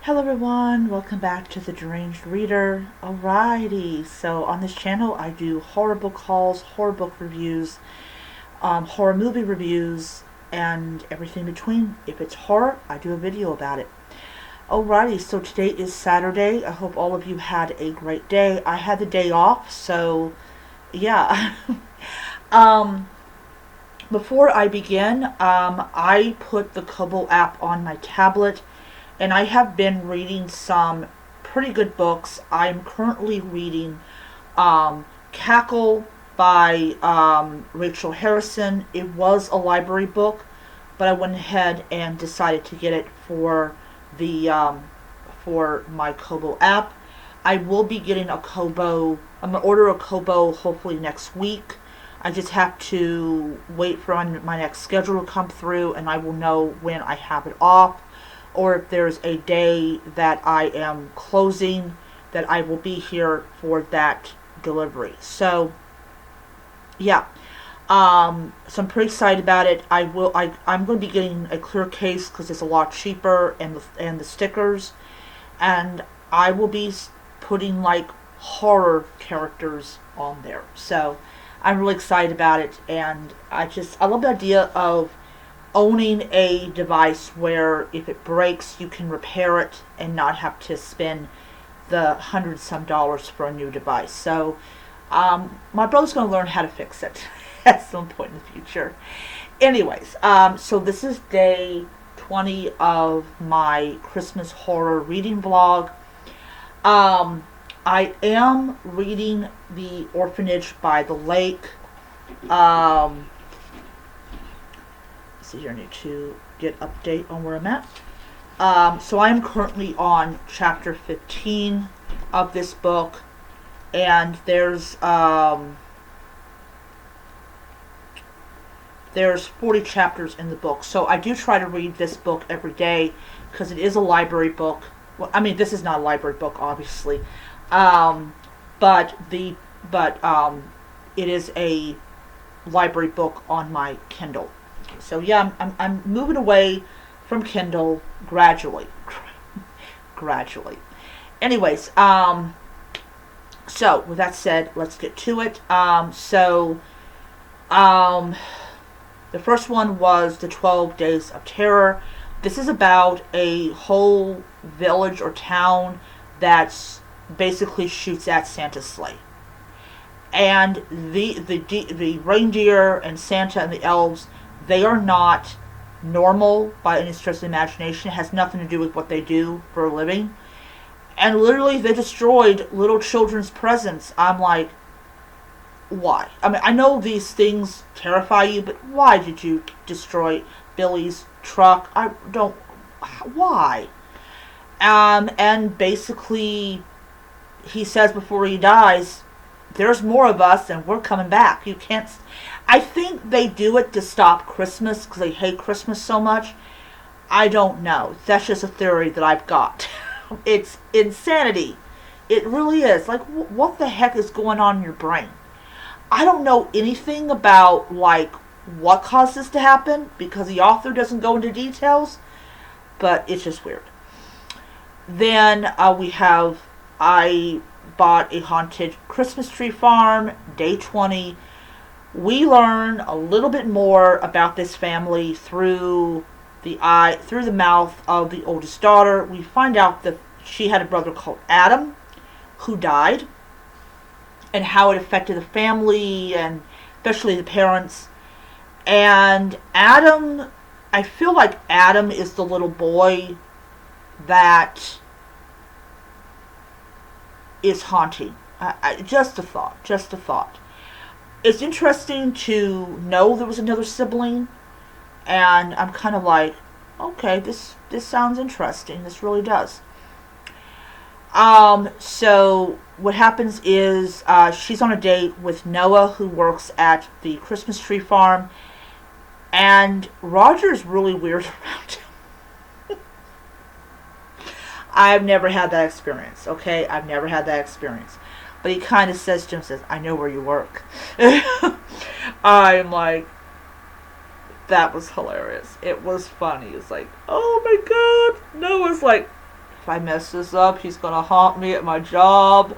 Hello everyone, welcome back to the Deranged Reader. Alrighty, so on this channel I do horror book hauls, horror book reviews, horror movie reviews, and everything in between. If it's horror, I do a video about it. Alrighty, so today is Saturday. I hope all of you had a great day. I had the day off, so yeah. um, Before I begin, I put the Kobo app on my tablet, and I have been reading some pretty good books. I'm currently reading Cackle by Rachel Harrison. It was a library book, but I went ahead and decided to get it the for my Kobo app. I will be getting a Kobo. I'm gonna order a Kobo hopefully next week. I just have to wait for my next schedule to come through, and I will know when I have it off, or if there's a day that I am closing, that I will be here for that delivery. So, yeah. So I'm pretty excited about it. I'm going to be getting a clear case because it's a lot cheaper, and the stickers, and I will be putting like horror characters on there. So I'm really excited about it, and I love the idea of owning a device where if it breaks you can repair it and not have to spend the hundred some dollars for a new device. So my brother's going to learn how to fix it at some point in the future. Anyways, so this is day 20 of my Christmas horror reading vlog. I am reading The Orphanage by the Lake. See here, I need to get update on where I'm at. So I am currently on chapter 15 of this book, and there's 40 chapters in the book. So I do try to read this book every day because it is a library book. Well, I mean, this is not a library book, obviously, but it is a library book on my Kindle. So yeah, I'm moving away from Kindle gradually. Gradually. Anyways, so with that said, let's get to it. The first one was The 12 Days of Terror. This is about a whole village or town that's basically shoots at Santa's sleigh. And the reindeer and Santa and the elves, they are not normal by any stretch of the imagination. It has nothing to do with what they do for a living. And literally, they destroyed little children's presents. I'm like, why? I mean, I know these things terrify you, but why did you destroy Billy's truck? I don't. Why? And basically, he says before he dies, there's more of us and we're coming back. You can't. I think they do it to stop Christmas because they hate Christmas so much. I don't know. That's just a theory that I've got. It's insanity. It really is. Like, what the heck is going on in your brain? I don't know anything about, like, what caused this to happen because the author doesn't go into details, but it's just weird. Then I bought a Haunted Christmas Tree Farm, day 20. We learn a little bit more about this family through the mouth of the oldest daughter. We find out that she had a brother called Adam who died, and how it affected the family and especially the parents. And Adam, I feel like Adam is the little boy that is haunting. Just a thought. It's interesting to know there was another sibling, and I'm kind of like, okay, this sounds interesting. This really does. So what happens is she's on a date with Noah, who works at the Christmas tree farm, and Roger's really weird around him. I've never had that experience, okay? I've never had that experience. But he kind of says to him, I know where you work. I'm like, that was hilarious. It was funny. It's like, oh my god. Noah's like, if I mess this up, he's gonna haunt me at my job.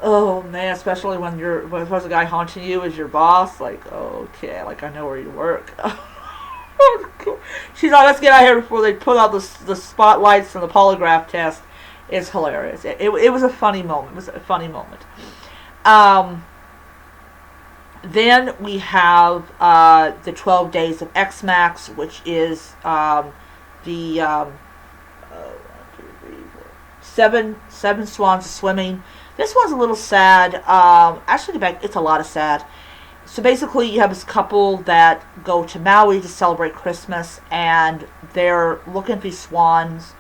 Oh man, especially when there's a guy haunting you as your boss. Like, okay, like I know where you work. She's like, let's get out of here before they put out the spotlights and the polygraph test. It's hilarious. It was a funny moment. It was a funny moment. Then we have the 12 Days of X-Max, which is the seven swans swimming. This one's a little sad. Actually, it's a lot of sad. So basically, you have this couple that go to Maui to celebrate Christmas, and they're looking at these swans,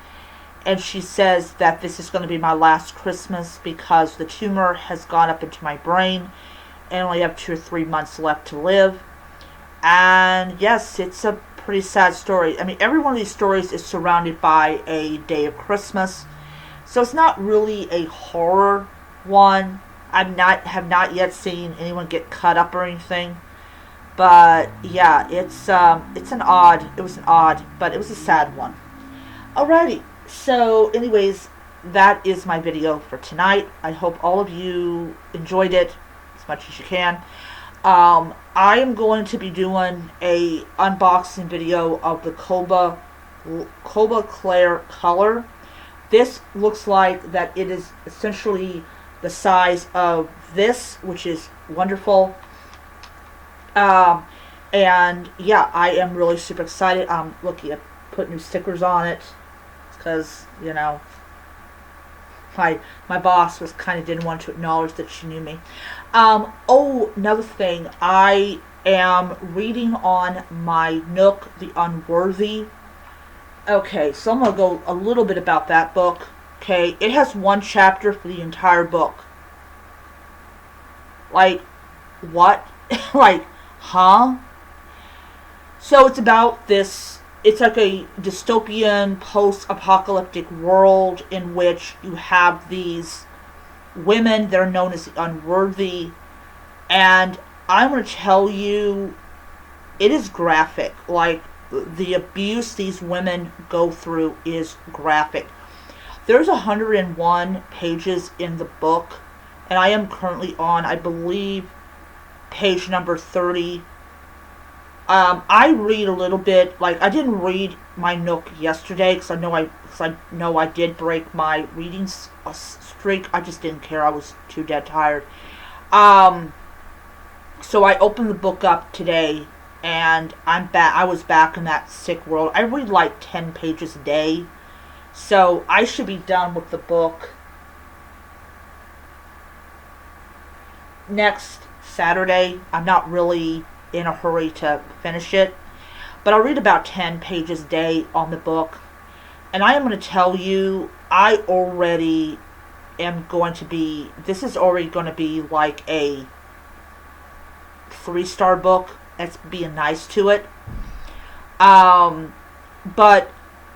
and she says that this is going to be my last Christmas because the tumor has gone up into my brain, and I only have 2 or 3 months left to live. And yes, it's a pretty sad story. I mean, every one of these stories is surrounded by a day of Christmas, so it's not really a horror one. Have not yet seen anyone get cut up or anything, but yeah, it was an odd, but it was a sad one. Alrighty, so anyways, that is my video for tonight. I hope all of you enjoyed it as much as you can. I am going to be doing a unboxing video of the Koba Clair Color. This looks like that it is essentially the size of this, which is wonderful. And yeah, I am really super excited. I'm looking at putting new stickers on it because, you know, my boss was didn't want to acknowledge that she knew me. Another thing, I am reading on my Nook, The Unworthy. Okay, so I'm going to go a little bit about that book. Okay, it has 1 chapter for the entire book. Like, what? Like, huh? So it's about this, it's like a dystopian post-apocalyptic world in which you have these women that are known as the Unworthy. And I'm going to tell you, it is graphic. Like, the abuse these women go through is graphic. There's 101 pages in the book, and I am currently on, I believe, page number 30. I read a little bit. Like, I didn't read my Nook yesterday because I know I did break my reading streak. I just didn't care. I was too dead tired. So I opened the book up today, and I'm back. I was back in that sick world. I read like 10 pages a day. So I should be done with the book next Saturday. I'm not really in a hurry to finish it, but I'll read about 10 pages a day on the book. And I am going to tell you, I already am going to be, this is already going to be like a 3-star book. That's being nice to it. But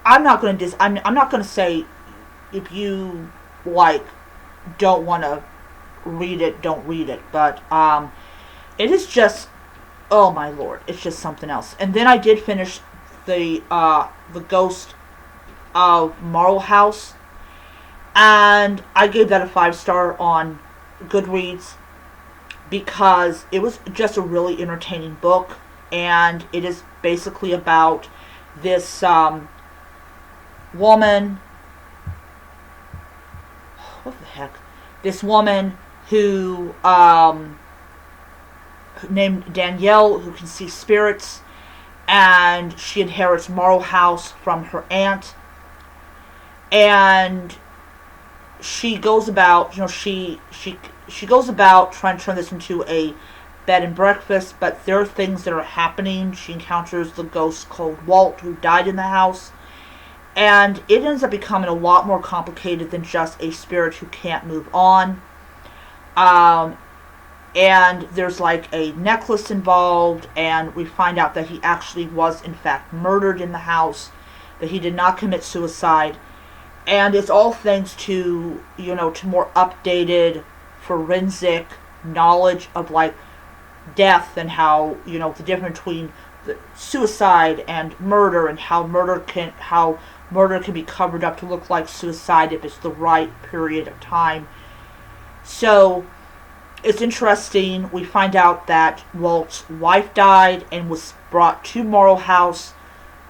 I'm not going to I'm not going to say if you like don't want to read it, don't read it. But it is just, oh my lord, it's just something else. And then I did finish the Ghost of Marl House, and I gave that a 5-star on Goodreads because it was just a really entertaining book, and it is basically about this woman, what the heck, this woman who named Danielle, who can see spirits, and she inherits Marl House from her aunt, and she goes about, she goes about trying to turn this into a bed and breakfast, but there are things that are happening. She encounters the ghost called Walt, who died in the house, and it ends up becoming a lot more complicated than just a spirit who can't move on. And there's like a necklace involved, and we find out that he actually was in fact murdered in the house, that he did not commit suicide. And it's all thanks to, to more updated forensic knowledge of like death and how, the difference between the suicide and murder, and how murder can be covered up to look like suicide if it's the right period of time. So it's interesting. We find out that Walt's wife died and was brought to Morrow House,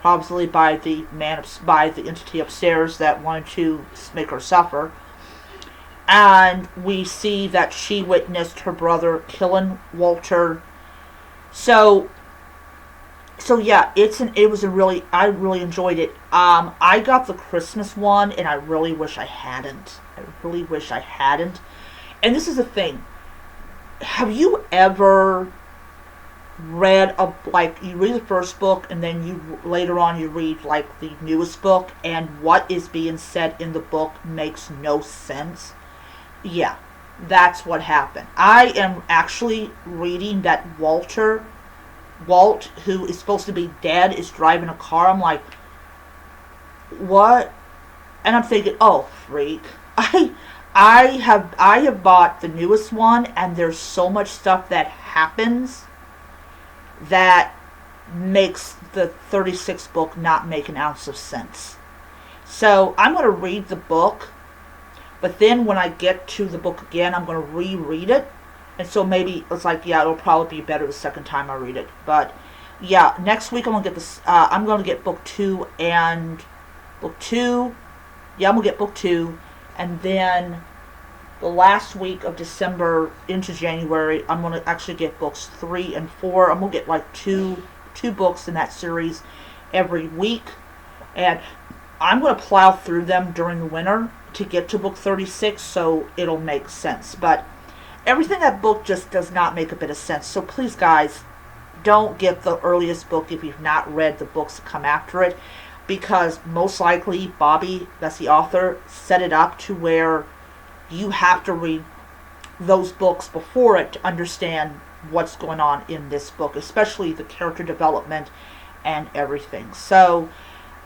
probably by the entity upstairs that wanted to make her suffer. And we see that she witnessed her brother killing Walter. So yeah, I really enjoyed it. I got the Christmas one, and I really wish I hadn't. And this is the thing. Have you ever read you read the first book, and then you later on you read like the newest book, and what is being said in the book makes no sense? Yeah, that's what happened. I am actually reading that Walt, who is supposed to be dead, is driving a car. I'm like, what? And I'm thinking, oh freak. I have bought the newest one, and there's so much stuff that happens that makes the 36th book not make an ounce of sense. So I'm going to read the book, but then when I get to the book again, I'm going to reread it. And so maybe it's like, yeah, it'll probably be better the second time I read it. But yeah, next week I'm going to get this. I'm going to get book 2 and book 2. Yeah, I'm going to get book 2, and then the last week of December into January, I'm going to actually get books 3 and 4. I'm going to get like two books in that series every week, and I'm going to plow through them during the winter to get to book 36, so it'll make sense. But everything in that book just does not make a bit of sense. So please, guys, don't get the earliest book if you've not read the books that come after it, because most likely Bobby, that's the author, set it up to where you have to read those books before it to understand what's going on in this book, especially the character development and everything. So,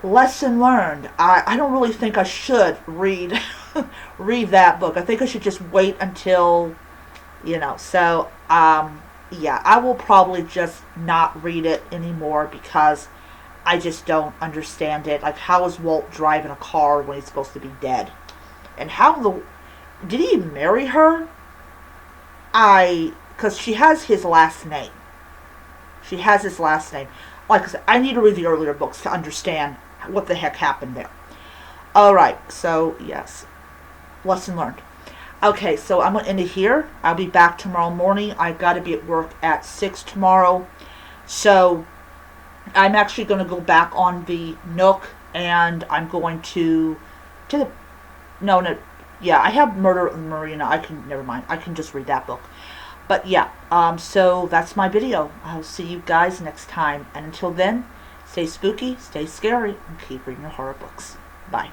lesson learned. I don't really think I should read read that book. I think I should just wait until, so, yeah, I will probably just not read it anymore because I just don't understand it. Like, how is Walt driving a car when he's supposed to be dead? And did he marry her? Because she has his last name. Like I said, I need to read the earlier books to understand what the heck happened there. Alright, so yes. Lesson learned. Okay, so I'm going to end it here. I'll be back tomorrow morning. I've got to be at work at 6 tomorrow. So I'm actually going to go back on the Nook, and I'm going I have Murder in the Marina. Never mind. I can just read that book. But yeah, so that's my video. I'll see you guys next time. And until then, stay spooky, stay scary, and keep reading your horror books. Bye.